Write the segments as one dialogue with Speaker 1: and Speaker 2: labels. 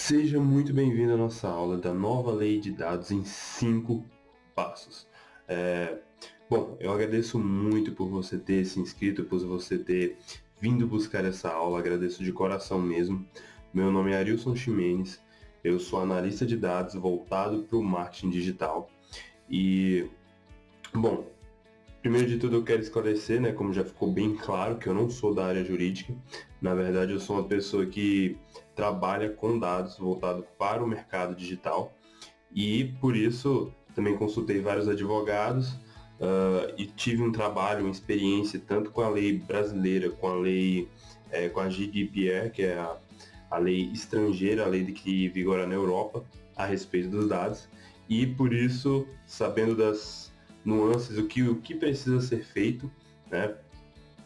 Speaker 1: Seja muito bem-vindo à nossa aula da nova lei de dados em 5 passos. Bom, eu agradeço muito por você ter se inscrito, por você ter vindo buscar essa aula, agradeço de coração mesmo. Meu nome é Arilson Ximenes, eu sou analista de dados voltado para o marketing digital. E, bom, primeiro de tudo eu quero esclarecer, né, como já ficou bem claro, que eu não sou da área jurídica. Na verdade, eu sou uma pessoa que trabalha com dados voltado para o mercado digital e, por isso, também consultei vários advogados e tive um trabalho, uma experiência tanto com a lei brasileira, com a GDPR, que é a lei estrangeira, a lei que vigora na Europa a respeito dos dados, e por isso, sabendo das nuances, o que precisa ser feito, né,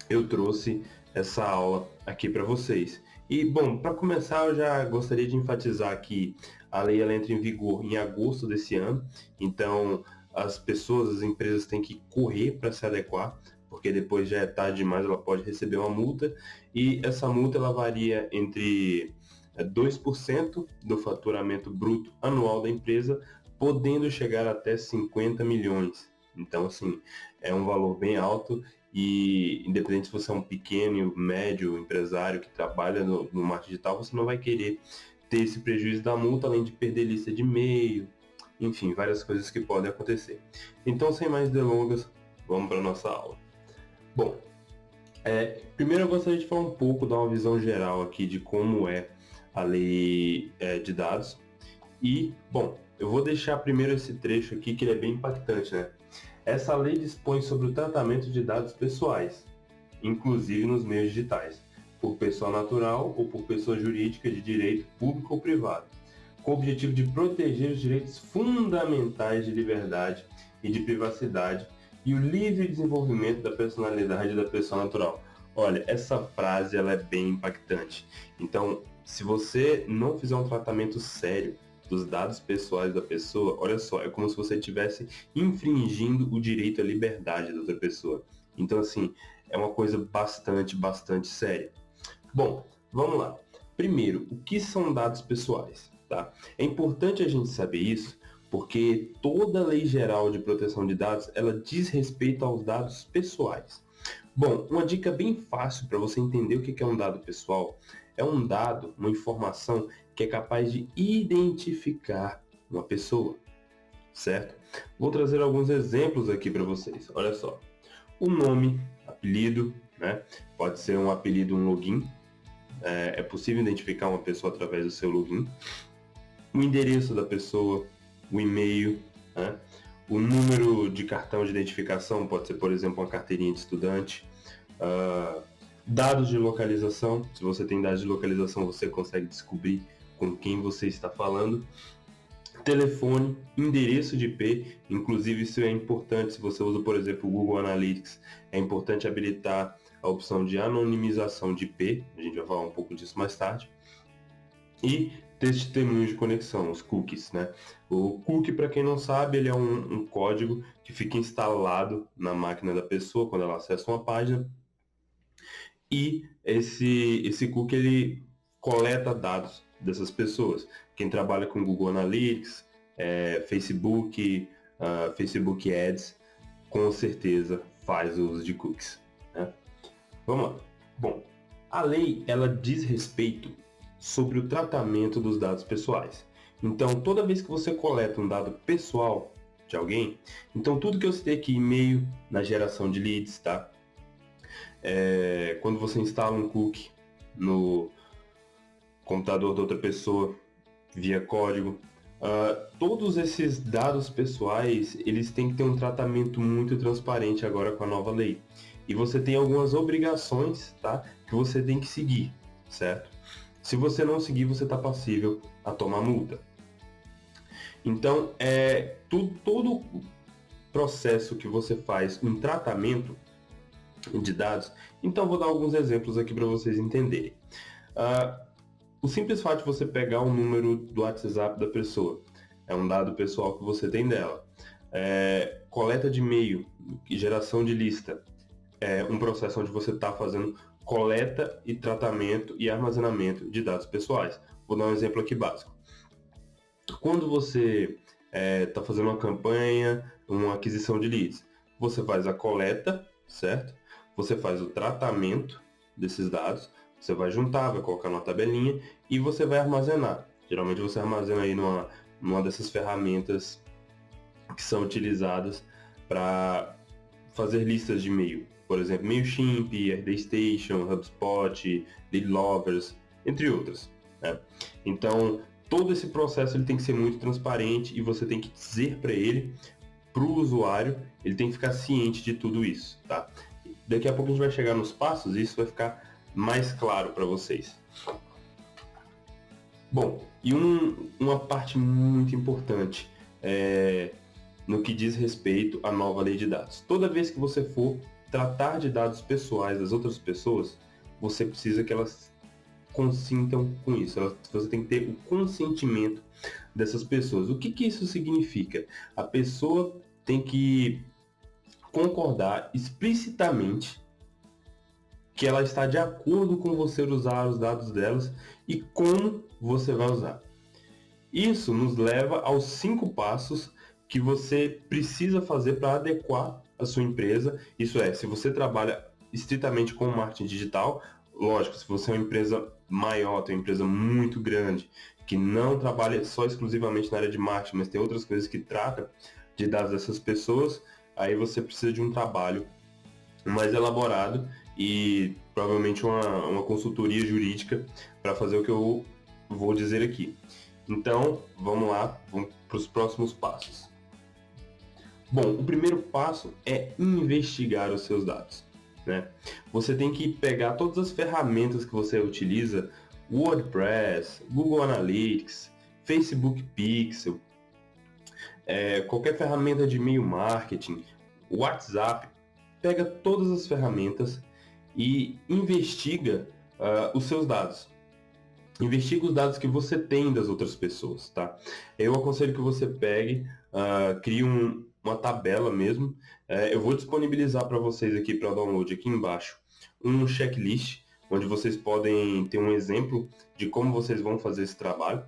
Speaker 1: eu trouxe essa aula aqui para vocês. E, bom, para começar, eu já gostaria de enfatizar que a lei ela entra em vigor em agosto desse ano, então as pessoas, as empresas têm que correr para se adequar, porque depois já é tarde demais, ela pode receber uma multa, e essa multa ela varia entre 2% do faturamento bruto anual da empresa, podendo chegar até 50 milhões. Então, assim, é um valor bem alto e independente se você é um pequeno, médio empresário que trabalha no marketing digital, você não vai querer ter esse prejuízo da multa, além de perder lista de e-mail, enfim, várias coisas que podem acontecer. Então, sem mais delongas, vamos para a nossa aula. Bom, primeiro eu gostaria de falar um pouco, dar uma visão geral aqui de como é a lei de dados. E, bom, eu vou deixar primeiro esse trecho aqui que ele é bem impactante, né? Essa lei dispõe sobre o tratamento de dados pessoais, inclusive nos meios digitais, por pessoa natural ou por pessoa jurídica de direito público ou privado, com o objetivo de proteger os direitos fundamentais de liberdade e de privacidade e o livre desenvolvimento da personalidade da pessoa natural. Olha, essa frase ela é bem impactante. Então, se você não fizer um tratamento sério dos dados pessoais da pessoa, olha só, é como se você estivesse infringindo o direito à liberdade da outra pessoa. Então, assim, é uma coisa bastante séria. Bom, vamos lá. Primeiro, o que são dados pessoais? Tá? É importante a gente saber isso, porque toda lei geral de proteção de dados, ela diz respeito aos dados pessoais. Bom, uma dica bem fácil para você entender o que é um dado pessoal é um dado, uma informação que é capaz de identificar uma pessoa, certo? Vou trazer alguns exemplos aqui para vocês. Olha só, o nome, apelido, né? Pode ser um apelido, um login. É possível identificar uma pessoa através do seu login. O endereço da pessoa, o e-mail, né? O número de cartão de identificação, pode ser, por exemplo, uma carteirinha de estudante. Dados de localização, se você tem dados de localização, você consegue descobrir com quem você está falando. Telefone, endereço de IP, inclusive isso é importante se você usa, por exemplo, o Google Analytics, é importante habilitar a opção de anonimização de IP, a gente vai falar um pouco disso mais tarde. E testemunhos de conexão, os cookies, né? O cookie, para quem não sabe, ele é um código que fica instalado na máquina da pessoa quando ela acessa uma página. E esse cookie ele coleta dados dessas pessoas. Quem trabalha com Google Analytics, Facebook, Facebook Ads, com certeza faz uso de cookies, né? Vamos lá. Bom, a lei ela diz respeito sobre o tratamento dos dados pessoais. Então, toda vez que você coleta um dado pessoal de alguém, então tudo que eu citei aqui, e-mail, na geração de leads, tá? Quando você instala um cookie no computador da outra pessoa via código, todos esses dados pessoais eles têm que ter um tratamento muito transparente agora com a nova lei. E você tem algumas obrigações, tá, que você tem que seguir, certo? Se você não seguir, você está passível a tomar multa. Então, todo processo que você faz um tratamento de dados, então vou dar alguns exemplos aqui para vocês entenderem. O simples fato de você pegar o número do WhatsApp da pessoa, é um dado pessoal que você tem dela. Coleta de e-mail, geração de lista, é um processo onde você está fazendo coleta e tratamento e armazenamento de dados pessoais. Vou dar um exemplo aqui básico. Quando você está fazendo uma campanha, uma aquisição de leads, você faz a coleta, certo? Você faz o tratamento desses dados, você vai juntar, vai colocar numa tabelinha e você vai armazenar. Geralmente você armazena aí numa dessas ferramentas que são utilizadas para fazer listas de e-mail. Por exemplo, MailChimp, RDStation, HubSpot, Leadlovers, entre outras, né? Então, todo esse processo ele tem que ser muito transparente e você tem que dizer para ele, para o usuário, ele tem que ficar ciente de tudo isso, tá? Daqui a pouco a gente vai chegar nos passos e isso vai ficar mais claro para vocês. Bom, e uma parte muito importante no que diz respeito à nova lei de dados. Toda vez que você for tratar de dados pessoais das outras pessoas, você precisa que elas consintam com isso. Você tem que ter o consentimento dessas pessoas. O que isso significa? A pessoa tem que concordar explicitamente que ela está de acordo com você usar os dados delas e como você vai usar. Isso nos leva aos 5 passos que você precisa fazer para adequar a sua empresa. Isso é, se você trabalha estritamente com marketing digital, lógico, se você é uma empresa maior, tem uma empresa muito grande, que não trabalha só exclusivamente na área de marketing, mas tem outras coisas que trata de dados dessas pessoas, aí você precisa de um trabalho mais elaborado e provavelmente uma consultoria jurídica para fazer o que eu vou dizer aqui. Então, vamos lá, vamos para os próximos passos. Bom, o primeiro passo é investigar os seus dados, né? Você tem que pegar todas as ferramentas que você utiliza, WordPress, Google Analytics, Facebook Pixel, qualquer ferramenta de e-mail marketing, WhatsApp, pega todas as ferramentas e investiga os seus dados. Investiga os dados que você tem das outras pessoas, tá? Eu aconselho que você pegue, crie uma tabela mesmo. Eu vou disponibilizar para vocês aqui para download aqui embaixo um checklist, onde vocês podem ter um exemplo de como vocês vão fazer esse trabalho,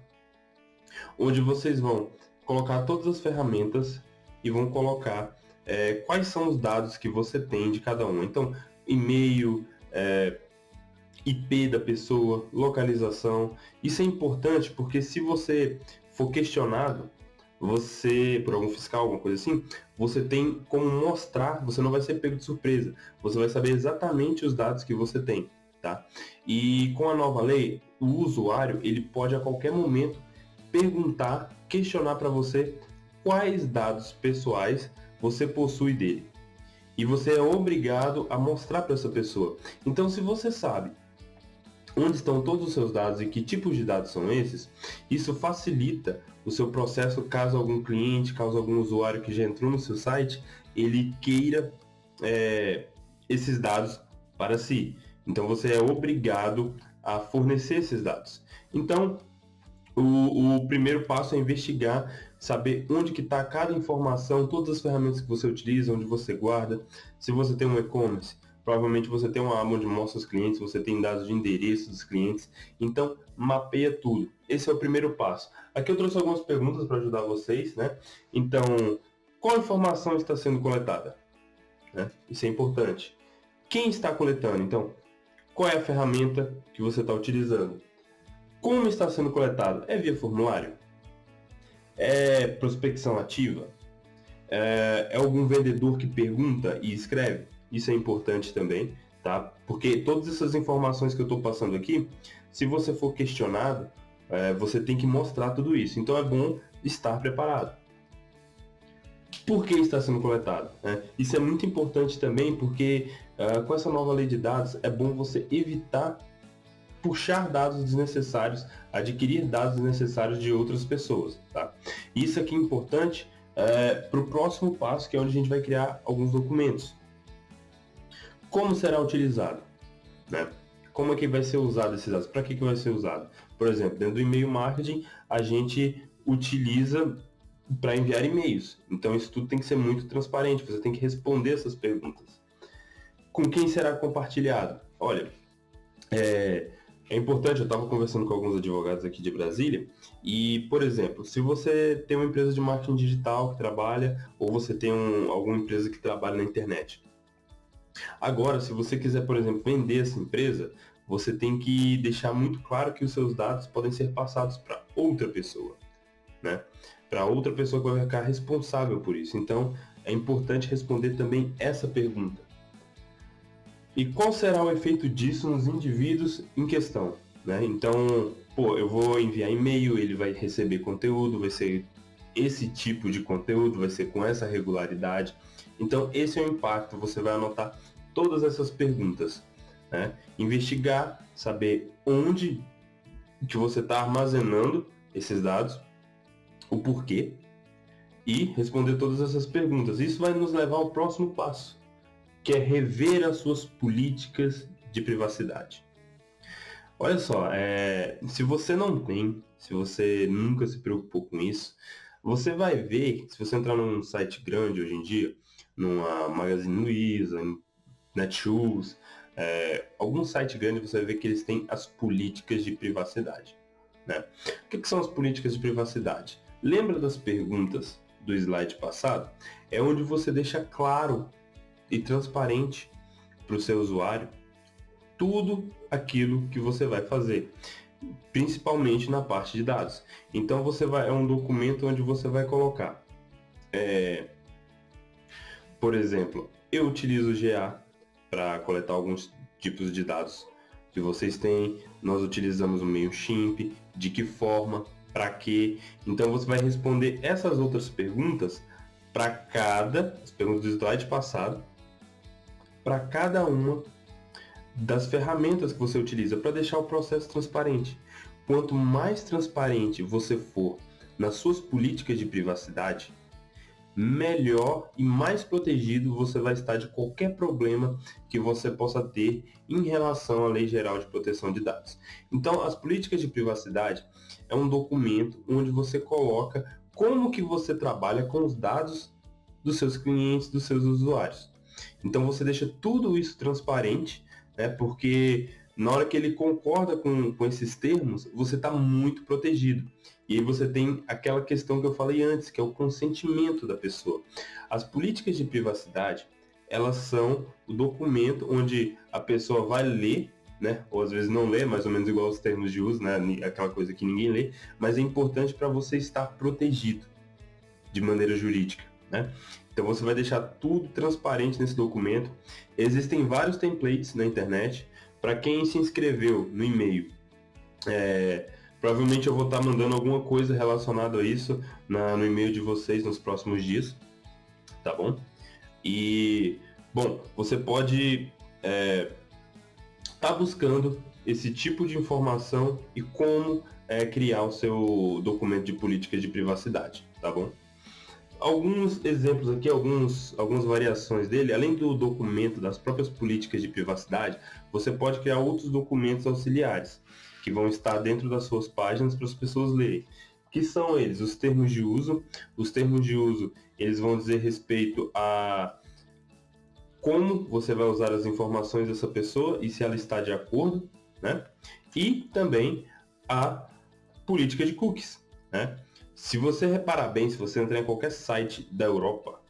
Speaker 1: onde vocês vão colocar todas as ferramentas e vão colocar quais são os dados que você tem de cada um. Então, e-mail, IP da pessoa, localização. Isso é importante porque se você for questionado, por algum fiscal, alguma coisa assim, você tem como mostrar, você não vai ser pego de surpresa, você vai saber exatamente os dados que você tem, tá? E com a nova lei, o usuário, ele pode a qualquer momento perguntar, questionar para você quais dados pessoais você possui dele. E você é obrigado a mostrar para essa pessoa. Então, se você sabe onde estão todos os seus dados e que tipos de dados são esses, isso facilita o seu processo caso algum cliente, caso algum usuário que já entrou no seu site, ele queira esses dados para si. Então você é obrigado a fornecer esses dados. Então, o primeiro passo é investigar, saber onde que está cada informação, todas as ferramentas que você utiliza, onde você guarda. Se você tem um e-commerce, provavelmente você tem uma aba onde mostra os clientes, você tem dados de endereço dos clientes, então mapeia tudo. Esse é o primeiro passo. Aqui eu trouxe algumas perguntas para ajudar vocês, né? Então, qual informação está sendo coletada? Né? Isso é importante. Quem está coletando? Então, qual é a ferramenta que você está utilizando? Como está sendo coletado? É via formulário? É prospecção ativa? É algum vendedor que pergunta e escreve? Isso é importante também, tá? Porque todas essas informações que eu estou passando aqui, se você for questionado, você tem que mostrar tudo isso. Então é bom estar preparado. Por que está sendo coletado? Isso é muito importante também porque com essa nova lei de dados é bom você evitar puxar dados desnecessários, adquirir dados desnecessários de outras pessoas, tá? Isso aqui é importante para o próximo passo, que é onde a gente vai criar alguns documentos. Como será utilizado? Né? Como é que vai ser usado esses dados? Para que vai ser usado? Por exemplo, dentro do e-mail marketing, a gente utiliza para enviar e-mails. Então isso tudo tem que ser muito transparente, você tem que responder essas perguntas. Com quem será compartilhado? Olha, É, é importante, eu estava conversando com alguns advogados aqui de Brasília, e, por exemplo, se você tem uma empresa de marketing digital que trabalha, ou você tem alguma empresa que trabalha na internet. Agora, se você quiser, por exemplo, vender essa empresa, você tem que deixar muito claro que os seus dados podem ser passados para outra pessoa, né? Para outra pessoa que vai ficar responsável por isso. Então, é importante responder também essa pergunta. E qual será o efeito disso nos indivíduos em questão, né? Então, pô, eu vou enviar e-mail, ele vai receber conteúdo, vai ser esse tipo de conteúdo, vai ser com essa regularidade. Então, esse é o impacto. Você vai anotar todas essas perguntas, né? Investigar, saber onde que você está armazenando esses dados, o porquê, e responder todas essas perguntas. Isso vai nos levar ao próximo passo, que é rever as suas políticas de privacidade. Olha só, se você não tem, se você nunca se preocupou com isso, você vai ver, se você entrar num site grande hoje em dia, numa Magazine Luiza, Netshoes, algum site grande, você vai ver que eles têm as políticas de privacidade, né? O que são as políticas de privacidade? Lembra das perguntas do slide passado? É onde você deixa claro e transparente para o seu usuário tudo aquilo que você vai fazer, principalmente na parte de dados. Então é um documento onde você vai colocar, por exemplo, eu utilizo o GA para coletar alguns tipos de dados que vocês têm, nós utilizamos o MailChimp, de que forma, para quê. Então você vai responder essas outras perguntas para as perguntas do slide passado, para cada uma das ferramentas que você utiliza para deixar o processo transparente. Quanto mais transparente você for nas suas políticas de privacidade, melhor e mais protegido você vai estar de qualquer problema que você possa ter em relação à Lei Geral de Proteção de Dados. Então, as políticas de privacidade é um documento onde você coloca como que você trabalha com os dados dos seus clientes, dos seus usuários. Então, você deixa tudo isso transparente, né? Porque na hora que ele concorda com esses termos, você está muito protegido. E aí você tem aquela questão que eu falei antes, que é o consentimento da pessoa. As políticas de privacidade, elas são o documento onde a pessoa vai ler, né? Ou às vezes não lê, mais ou menos igual os termos de uso, né? Aquela coisa que ninguém lê, mas é importante para você estar protegido de maneira jurídica, né? Então você vai deixar tudo transparente nesse documento. Existem vários templates na internet. Para quem se inscreveu no e-mail, provavelmente eu vou estar mandando alguma coisa relacionada a isso no e-mail de vocês nos próximos dias, tá bom? E, bom, você pode estar buscando esse tipo de informação e como criar o seu documento de política de privacidade, tá bom? Alguns exemplos aqui, algumas variações dele, além do documento das próprias políticas de privacidade, você pode criar outros documentos auxiliares, que vão estar dentro das suas páginas para as pessoas lerem. Que são eles? Os termos de uso. Os termos de uso, eles vão dizer respeito a como você vai usar as informações dessa pessoa e se ela está de acordo, né? E também a política de cookies, né? Se você reparar bem, se você entrar em qualquer site da Europa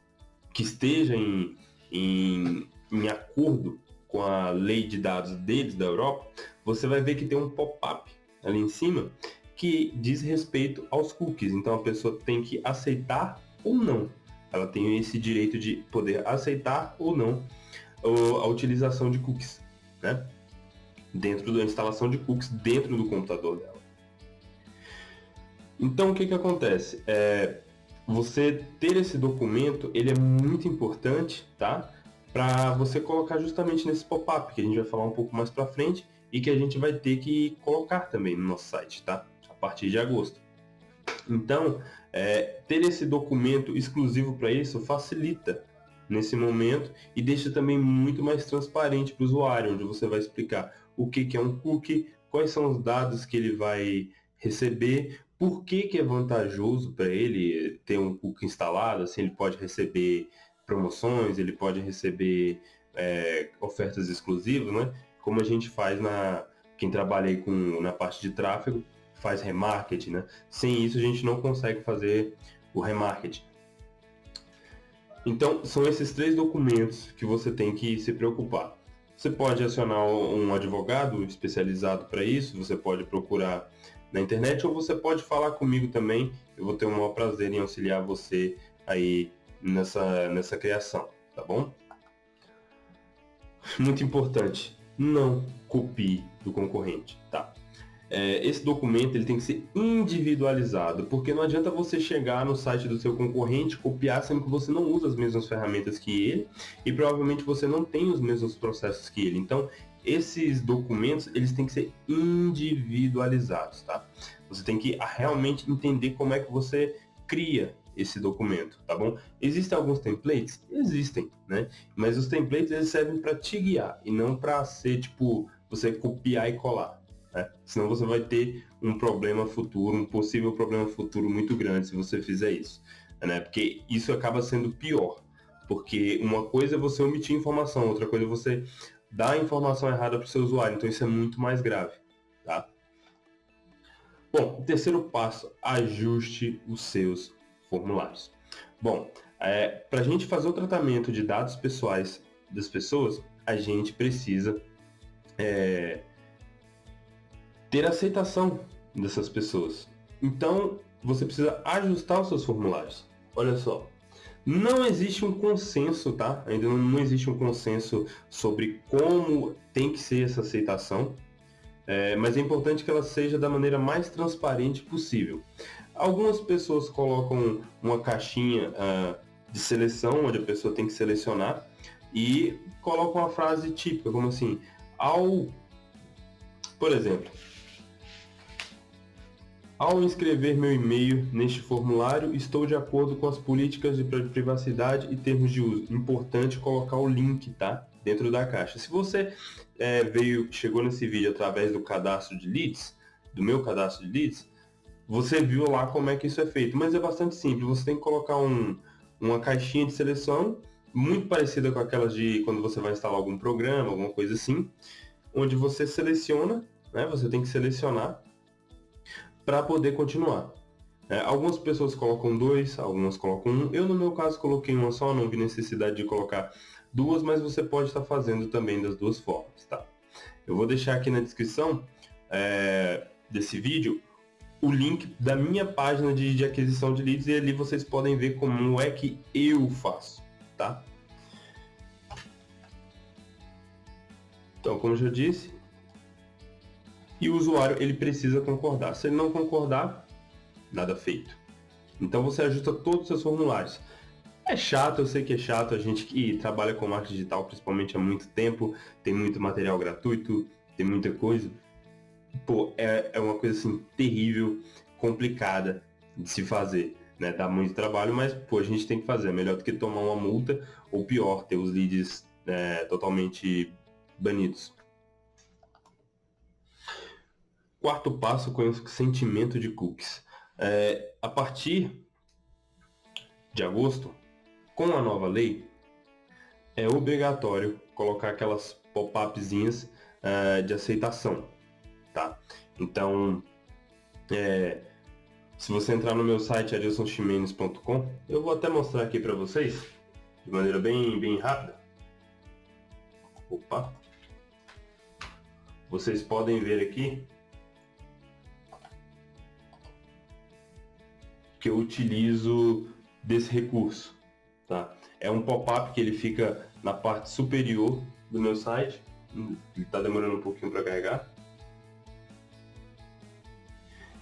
Speaker 1: que esteja em acordo com a lei de dados deles da Europa, você vai ver que tem um pop-up ali em cima que diz respeito aos cookies. Então a pessoa tem que aceitar ou não. Ela tem esse direito de poder aceitar ou não a utilização de cookies, né? Dentro da instalação de cookies dentro do computador dela. Então, o que acontece? Você ter esse documento, ele é muito importante, tá? Para você colocar justamente nesse pop-up, que a gente vai falar um pouco mais para frente e que a gente vai ter que colocar também no nosso site, tá? A partir de agosto. Então, ter esse documento exclusivo para isso facilita nesse momento e deixa também muito mais transparente para o usuário, onde você vai explicar o que é um cookie, quais são os dados que ele vai receber, por que é vantajoso para ele ter um cookie instalado, assim ele pode receber promoções, ele pode receber ofertas exclusivas, né? como a gente faz quem trabalha aí na parte de tráfego, faz remarketing, né? Sem isso a gente não consegue fazer o remarketing. Então, são esses 3 documentos que você tem que se preocupar. Você pode acionar um advogado especializado para isso, você pode procurar na internet ou você pode falar comigo também. Eu vou ter o maior prazer em auxiliar você aí nessa criação, tá bom? Muito importante, não copie do concorrente, tá? Esse documento ele tem que ser individualizado, porque não adianta você chegar no site do seu concorrente, copiar, sendo que você não usa as mesmas ferramentas que ele e provavelmente você não tem os mesmos processos que ele. Então, esses documentos eles têm que ser individualizados, tá? Você tem que realmente entender como é que você cria esse documento, tá bom? Existem alguns templates? Existem, né? Mas os templates eles servem para te guiar e não para ser tipo você copiar e colar. Senão você vai ter um problema futuro, um possível problema futuro muito grande se você fizer isso, né? Porque isso acaba sendo pior, porque uma coisa é você omitir informação, outra coisa é você dar a informação errada para o seu usuário, então isso é muito mais grave, tá? Bom, terceiro passo, ajuste os seus formulários. Bom, para a gente fazer o tratamento de dados pessoais das pessoas, a gente precisa ter aceitação dessas pessoas. Então, você precisa ajustar os seus formulários. Olha só, não existe um consenso, tá? Ainda não existe um consenso sobre como tem que ser essa aceitação, mas é importante que ela seja da maneira mais transparente possível. Algumas pessoas colocam uma caixinha de seleção, onde a pessoa tem que selecionar, e colocam uma frase típica, como assim, por exemplo, ao inscrever meu e-mail neste formulário, estou de acordo com as políticas de privacidade e termos de uso. Importante colocar o link, tá? Dentro da caixa. Se você chegou nesse vídeo através do cadastro de leads, do meu cadastro de leads, você viu lá como é que isso é feito. Mas é bastante simples. Você tem que colocar uma caixinha de seleção, muito parecida com aquelas de quando você vai instalar algum programa, alguma coisa assim, onde você seleciona, né? Você tem que selecionar para poder continuar. Algumas pessoas colocam 2, algumas colocam 1. Eu, no meu caso, coloquei uma só, não vi necessidade de colocar 2, mas você pode estar fazendo também das 2 formas, tá? Eu vou deixar aqui na descrição desse vídeo o link da minha página de aquisição de leads e ali vocês podem ver como é que eu faço, tá? Então, como eu já disse, e o usuário ele precisa concordar. Se ele não concordar, nada feito. Então você ajusta todos os seus formulários. É chato, eu sei que é chato, a gente que trabalha com marketing digital, principalmente há muito tempo, tem muito material gratuito, tem muita coisa. Pô, é uma coisa assim terrível, complicada de se fazer, né? Dá muito trabalho, mas pô, a gente tem que fazer. É melhor do que tomar uma multa, ou pior, ter os leads totalmente banidos. Quarto passo, consentimento de cookies. A partir de agosto, com a nova lei, é obrigatório colocar aquelas pop-upzinhas de aceitação, tá? Então, se você entrar no meu site adilsonximenes.com, eu vou até mostrar aqui para vocês, de maneira bem rápida. Opa! Vocês podem ver aqui que eu utilizo desse recurso, tá? É um pop-up que ele fica na parte superior do meu site. Ele está demorando um pouquinho para carregar.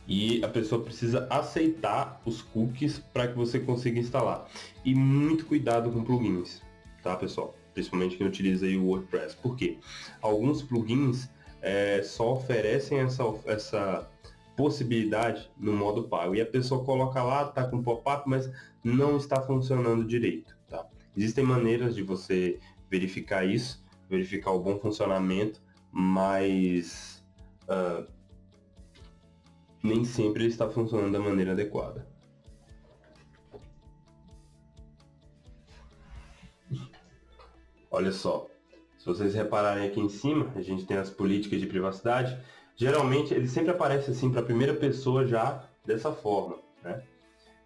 Speaker 1: E a pessoa precisa aceitar os cookies para que você consiga instalar. E muito cuidado com plugins, tá, pessoal? Principalmente quem utiliza aí o WordPress. Por quê? Alguns plugins só oferecem essa possibilidade no modo pago. E a pessoa coloca lá, tá com pop-up, mas não está funcionando direito, tá? Existem maneiras de você verificar isso, verificar o bom funcionamento, mas nem sempre ele está funcionando da maneira adequada. Olha só, Se vocês repararem aqui em cima, a gente tem as políticas de privacidade. Geralmente, ele sempre aparece assim para a primeira pessoa já dessa forma, né?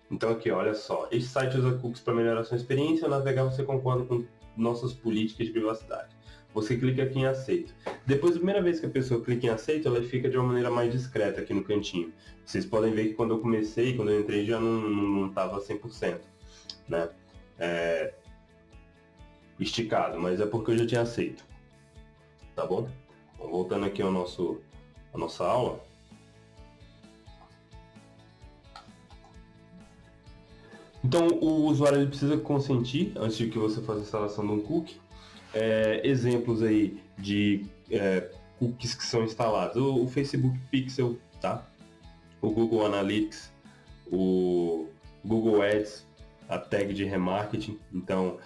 Speaker 1: Então aqui, olha só. Este site usa cookies para melhorar sua experiência. Ao navegar, você concorda com nossas políticas de privacidade. Você clica aqui em aceito. Depois, da primeira vez que a pessoa clica em aceito, ela fica de uma maneira mais discreta aqui no cantinho. Vocês podem ver que quando eu comecei, quando eu entrei, já não estava 100%, né? Esticado, mas é porque eu já tinha aceito. Tá bom? Bom, voltando aqui à nossa aula. Então, o usuário ele precisa consentir antes de que você faça a instalação de um cookie. Exemplos aí de cookies que são instalados. O Facebook Pixel, tá? O Google Analytics, o Google Ads, a tag de remarketing. Então,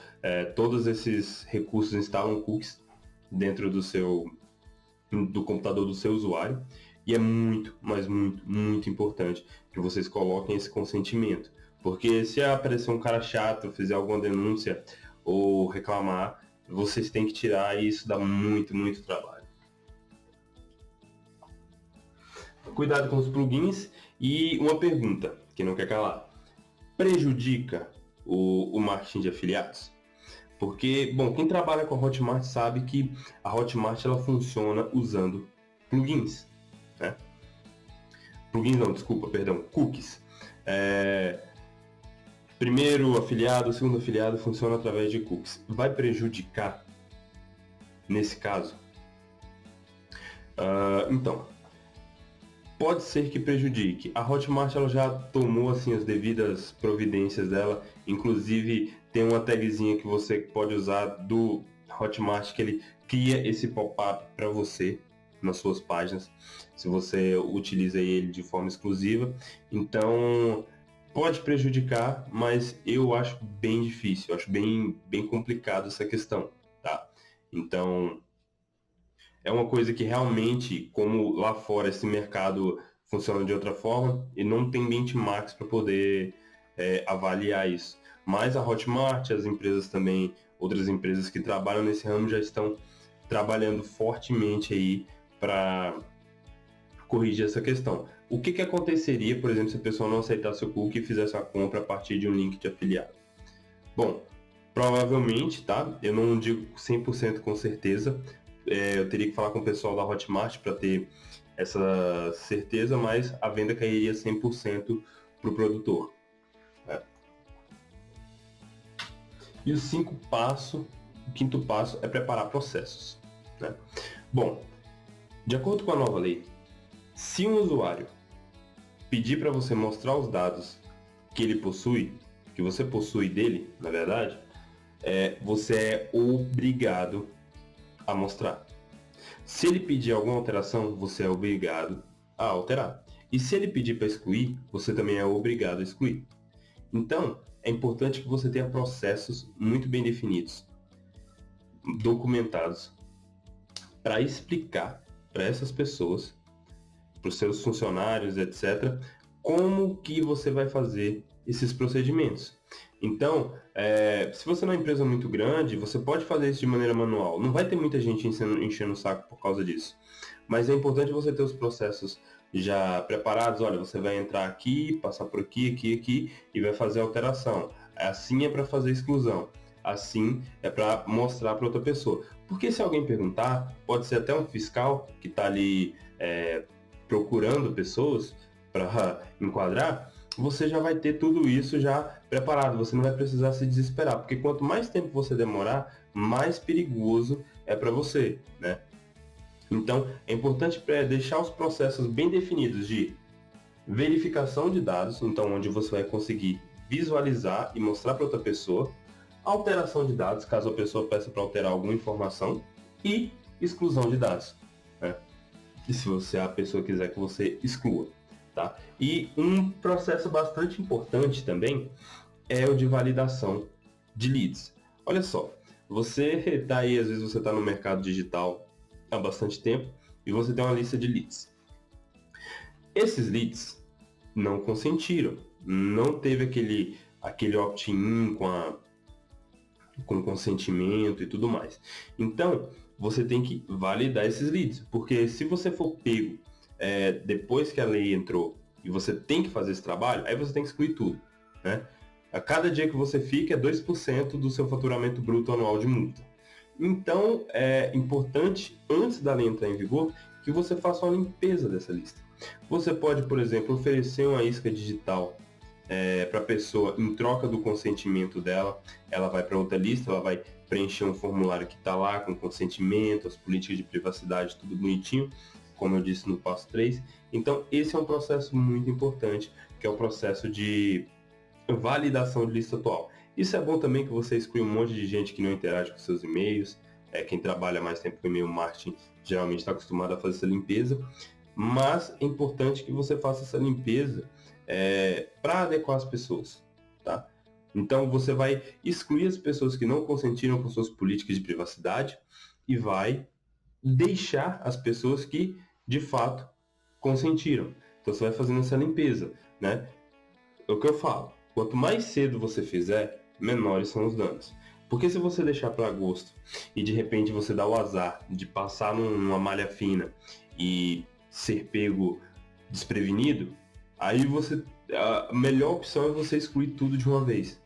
Speaker 1: todos esses recursos instalam cookies dentro do computador do seu usuário. E é muito, mas muito, muito importante que vocês coloquem esse consentimento. Porque se aparecer um cara chato, fizer alguma denúncia ou reclamar, vocês têm que tirar e isso dá muito, muito trabalho. Cuidado com os plugins e uma pergunta que não quer calar. Prejudica o marketing de afiliados? Porque, bom, quem trabalha com a Hotmart sabe que a Hotmart ela funciona usando plugins, né? Plugins não, desculpa, perdão, cookies. Primeiro afiliado, segundo afiliado funciona através de cookies. Vai prejudicar nesse caso? Então, pode ser que prejudique. A Hotmart ela já tomou assim as devidas providências dela, inclusive tem uma tagzinha que você pode usar do Hotmart que ele cria esse pop-up para você nas suas páginas, se você utiliza ele de forma exclusiva. Então, pode prejudicar, mas eu acho bem difícil, eu acho bem complicado essa questão, tá? Então, é uma coisa que realmente, como lá fora esse mercado funciona de outra forma, e não tem benchmarks para poder avaliar isso. Mas a Hotmart, as empresas também, outras empresas que trabalham nesse ramo já estão trabalhando fortemente aí para corrigir essa questão. O que aconteceria, por exemplo, se a pessoa não aceitasse o cookie e fizesse a compra a partir de um link de afiliado? Bom, provavelmente, tá? Eu não digo 100% com certeza. Eu teria que falar com o pessoal da Hotmart para ter essa certeza, mas a venda cairia 100% para o produtor. E o quinto passo é preparar processos, né? Bom, de acordo com a nova lei, se um usuário pedir para você mostrar os dados que ele possui, que você possui dele, na verdade, você é obrigado a mostrar. Se ele pedir alguma alteração, você é obrigado a alterar. E se ele pedir para excluir, você também é obrigado a excluir. Então, é importante que você tenha processos muito bem definidos, documentados, para explicar para essas pessoas, para os seus funcionários, etc., como que você vai fazer esses procedimentos. Então, se você não é uma empresa muito grande, você pode fazer isso de maneira manual. Não vai ter muita gente enchendo o saco por causa disso. Mas é importante você ter os processos já preparados. Olha, você vai entrar aqui, passar por aqui, aqui, aqui e vai fazer alteração. Assim é para fazer exclusão. Assim é para mostrar para outra pessoa. Porque se alguém perguntar, pode ser até um fiscal que está ali procurando pessoas para enquadrar, você já vai ter tudo isso já preparado, você não vai precisar se desesperar, porque quanto mais tempo você demorar, mais perigoso é para você, né? Então, é importante deixar os processos bem definidos de verificação de dados, então onde você vai conseguir visualizar e mostrar para outra pessoa, alteração de dados, caso a pessoa peça para alterar alguma informação, e exclusão de dados, né? E se a pessoa quiser que você exclua. Tá? E um processo bastante importante também é o de validação de leads. Olha só, você está aí, às vezes você está no mercado digital há bastante tempo e você tem uma lista de leads. Esses leads não consentiram, não teve aquele opt-in com com consentimento e tudo mais. Então, você tem que validar esses leads, porque se você for pego depois que a lei entrou e você tem que fazer esse trabalho, aí você tem que excluir tudo, né? A cada dia que você fica é 2% do seu faturamento bruto anual de multa. Então, é importante, antes da lei entrar em vigor, que você faça uma limpeza dessa lista. Você pode, por exemplo, oferecer uma isca digital para a pessoa em troca do consentimento dela. Ela vai para outra lista, ela vai preencher um formulário que está lá com consentimento, as políticas de privacidade, tudo bonitinho, como eu disse no passo 3. Então, esse é um processo muito importante, que é o processo de validação de lista atual. Isso é bom também que você exclui um monte de gente que não interage com seus e-mails. Quem trabalha mais tempo com e-mail marketing geralmente está acostumado a fazer essa limpeza, mas é importante que você faça essa limpeza para adequar as pessoas, tá? Então você vai excluir as pessoas que não consentiram com suas políticas de privacidade e vai deixar as pessoas que de fato consentiram. Então você vai fazendo essa limpeza, né? É o que eu falo. Quanto mais cedo você fizer, menores são os danos. Porque se você deixar para agosto e de repente você dá o azar de passar numa malha fina e ser pego desprevenido, aí a melhor opção é você excluir tudo de uma vez,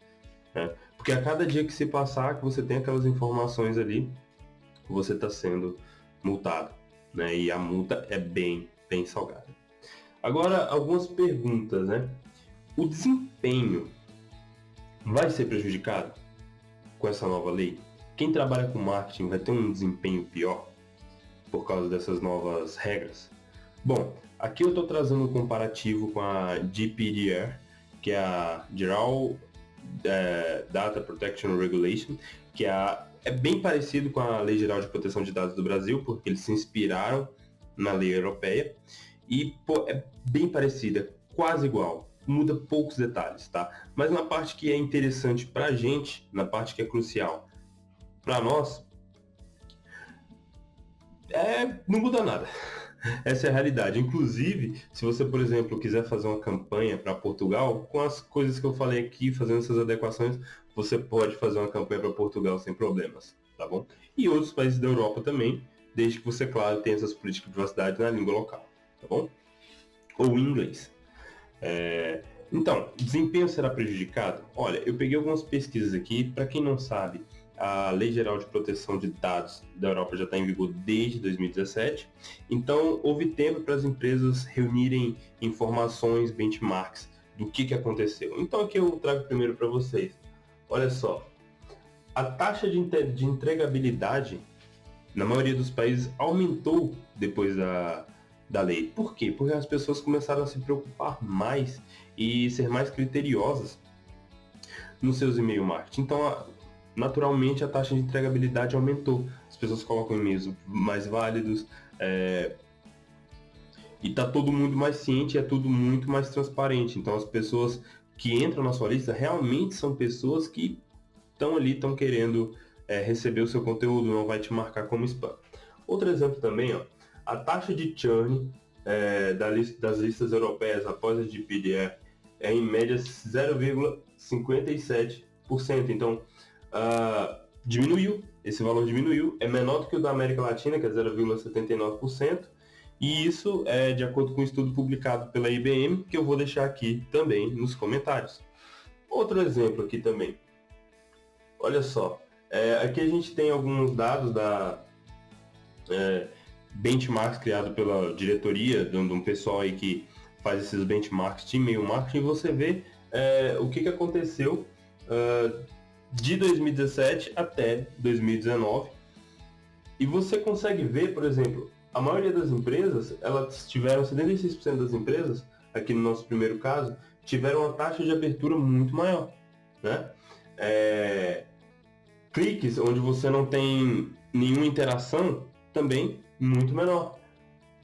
Speaker 1: né? Porque a cada dia que se passar, que você tem aquelas informações ali, você está sendo multado, né? E a multa é bem salgada. Agora, algumas perguntas, né? O desempenho vai ser prejudicado com essa nova lei? Quem trabalha com marketing vai ter um desempenho pior por causa dessas novas regras? Bom, aqui eu estou trazendo um comparativo com a GPDR, que é a General Data Protection Regulation, que é bem parecido com a Lei Geral de Proteção de Dados do Brasil, porque eles se inspiraram na lei europeia, e é bem parecida, quase igual. Muda poucos detalhes, tá? Mas na parte que é interessante pra gente, na parte que é crucial pra nós, não muda nada. Essa é a realidade. Inclusive, se você, por exemplo, quiser fazer uma campanha para Portugal, com as coisas que eu falei aqui, fazendo essas adequações, você pode fazer uma campanha para Portugal sem problemas, tá bom? E outros países da Europa também, desde que você, claro, tenha essas políticas de privacidade na língua local, tá bom? Ou em inglês. Então, desempenho será prejudicado? Olha, eu peguei algumas pesquisas aqui. Para quem não sabe, a Lei Geral de Proteção de Dados da Europa já está em vigor desde 2017. Então, houve tempo para as empresas reunirem informações, benchmarks do que aconteceu. Então, aqui eu trago primeiro para vocês. Olha só, a taxa de entregabilidade na maioria dos países aumentou depois da lei. Por quê? Porque as pessoas começaram a se preocupar mais e ser mais criteriosas nos seus e-mail marketing. Então, naturalmente, a taxa de entregabilidade aumentou. As pessoas colocam e-mails mais válidos, e está todo mundo mais ciente, é tudo muito mais transparente. Então, as pessoas que entram na sua lista realmente são pessoas que estão ali, estão querendo receber o seu conteúdo, não vai te marcar como spam. Outro exemplo também, ó, a taxa de churn das listas europeias após a GDPR é em média 0,57%. Então, diminuiu, esse valor diminuiu, é menor do que o da América Latina, que é 0,79%, e isso é de acordo com um estudo publicado pela IBM, que eu vou deixar aqui também nos comentários. Outro exemplo aqui também. Olha só, aqui a gente tem alguns dados da benchmarks criado pela diretoria, de um pessoal aí que faz esses benchmarks de e-mail marketing, e você vê o que aconteceu de 2017 até 2019. E você consegue ver, por exemplo, a maioria das empresas, elas tiveram 76% das empresas, aqui no nosso primeiro caso, tiveram uma taxa de abertura muito maior, né? Cliques onde você não tem nenhuma interação, também muito menor.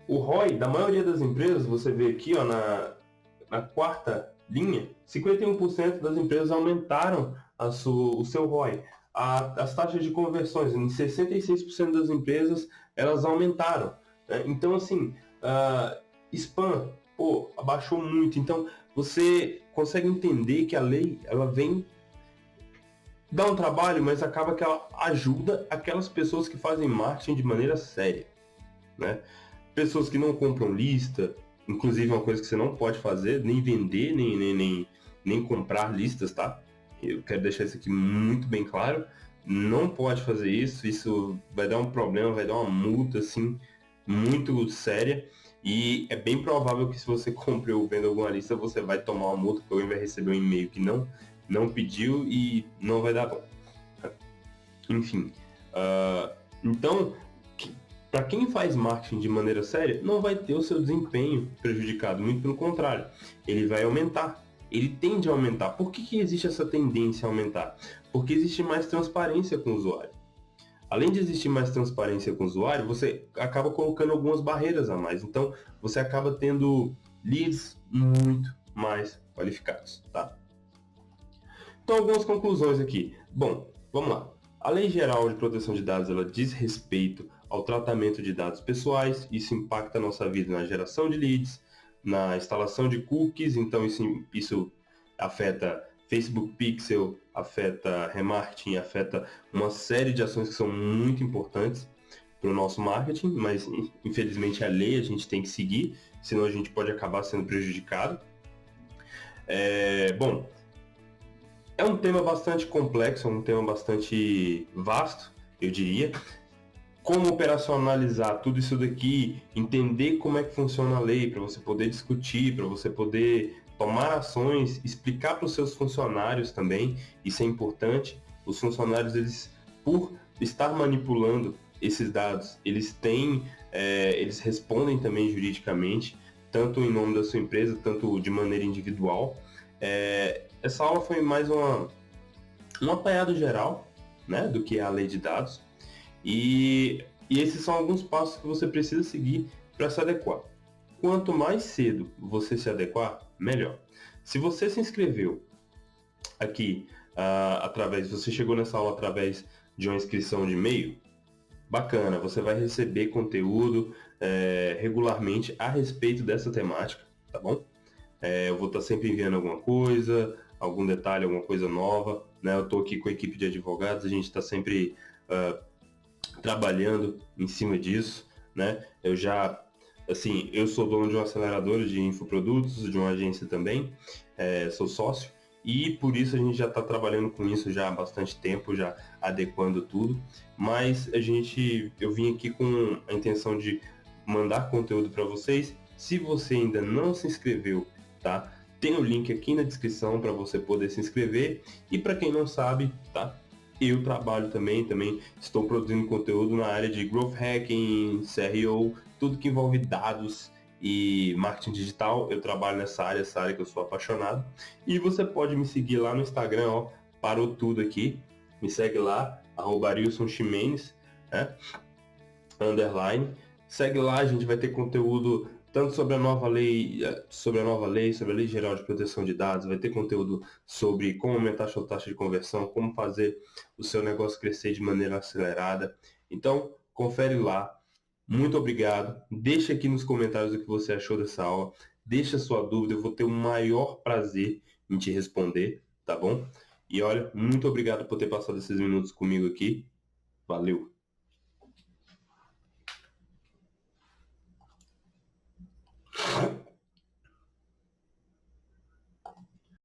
Speaker 1: O ROI da maioria das empresas, você vê aqui, ó, na quarta linha, 51% das empresas aumentaram o seu ROI. As taxas de conversões, em 66% das empresas, elas aumentaram. Né? Então, assim, spam, abaixou muito. Então, você consegue entender que a lei, ela vem dá um trabalho, mas acaba que ela ajuda aquelas pessoas que fazem marketing de maneira séria, né? Pessoas que não compram lista, inclusive uma coisa que você não pode fazer, nem vender, nem comprar listas, tá? Eu quero deixar isso aqui muito bem claro. Não pode fazer isso, isso vai dar um problema, vai dar uma multa, assim, muito séria. E é bem provável que se você compra ou vende alguma lista, você vai tomar uma multa, porque alguém vai receber um e-mail que não pediu e não vai dar bom. Enfim, então, para quem faz marketing de maneira séria, não vai ter o seu desempenho prejudicado, muito pelo contrário, ele vai aumentar. Ele tende a aumentar. Por que existe essa tendência a aumentar? Porque existe mais transparência com o usuário. Além de existir mais transparência com o usuário, você acaba colocando algumas barreiras a mais. Então, você acaba tendo leads muito mais qualificados, tá? Então, algumas conclusões aqui. Bom, vamos lá. A Lei Geral de Proteção de Dados, ela diz respeito ao tratamento de dados pessoais. Isso impacta a nossa vida na geração de leads, na instalação de cookies. Então, isso afeta Facebook Pixel, afeta remarketing, afeta uma série de ações que são muito importantes para o nosso marketing, mas infelizmente a lei a gente tem que seguir, senão a gente pode acabar sendo prejudicado. Bom, é um tema bastante complexo, é um tema bastante vasto, eu diria. Como operacionalizar tudo isso daqui, entender como é que funciona a lei, para você poder discutir, para você poder tomar ações, explicar para os seus funcionários também, isso é importante. Os funcionários, eles, por estar manipulando esses dados, eles respondem também juridicamente, tanto em nome da sua empresa, tanto de maneira individual. Essa aula foi mais um apanhado geral, né, do que é a lei de dados. E esses são alguns passos que você precisa seguir para se adequar. Quanto mais cedo você se adequar, melhor. Se você se inscreveu aqui você chegou nessa aula através de uma inscrição de e-mail, bacana, você vai receber conteúdo regularmente a respeito dessa temática, tá bom? Eu vou estar sempre enviando alguma coisa, algum detalhe, alguma coisa nova, né? Eu estou aqui com a equipe de advogados, a gente está sempre trabalhando em cima disso, né? Eu sou dono de um acelerador de infoprodutos, de uma agência também, sou sócio, e por isso a gente já está trabalhando com isso já há bastante tempo, já adequando tudo, mas eu vim aqui com a intenção de mandar conteúdo para vocês. Se você ainda não se inscreveu, tá? Tem o link aqui na descrição para você poder se inscrever, e para quem não sabe, tá? Eu trabalho também estou produzindo conteúdo na área de Growth Hacking, CRO, tudo que envolve dados e marketing digital. Eu trabalho nessa área, essa área que eu sou apaixonado. E você pode me seguir lá no Instagram, ó, parou tudo aqui. Me segue lá, @ArilsonXimenez, né? _ Segue lá, a gente vai ter conteúdo tanto sobre a nova lei, sobre a Lei Geral de Proteção de Dados, vai ter conteúdo sobre como aumentar a sua taxa de conversão, como fazer o seu negócio crescer de maneira acelerada. Então, confere lá. Muito obrigado. Deixa aqui nos comentários o que você achou dessa aula. Deixa sua dúvida, eu vou ter o maior prazer em te responder, tá bom? E olha, muito obrigado por ter passado esses minutos comigo aqui. Valeu!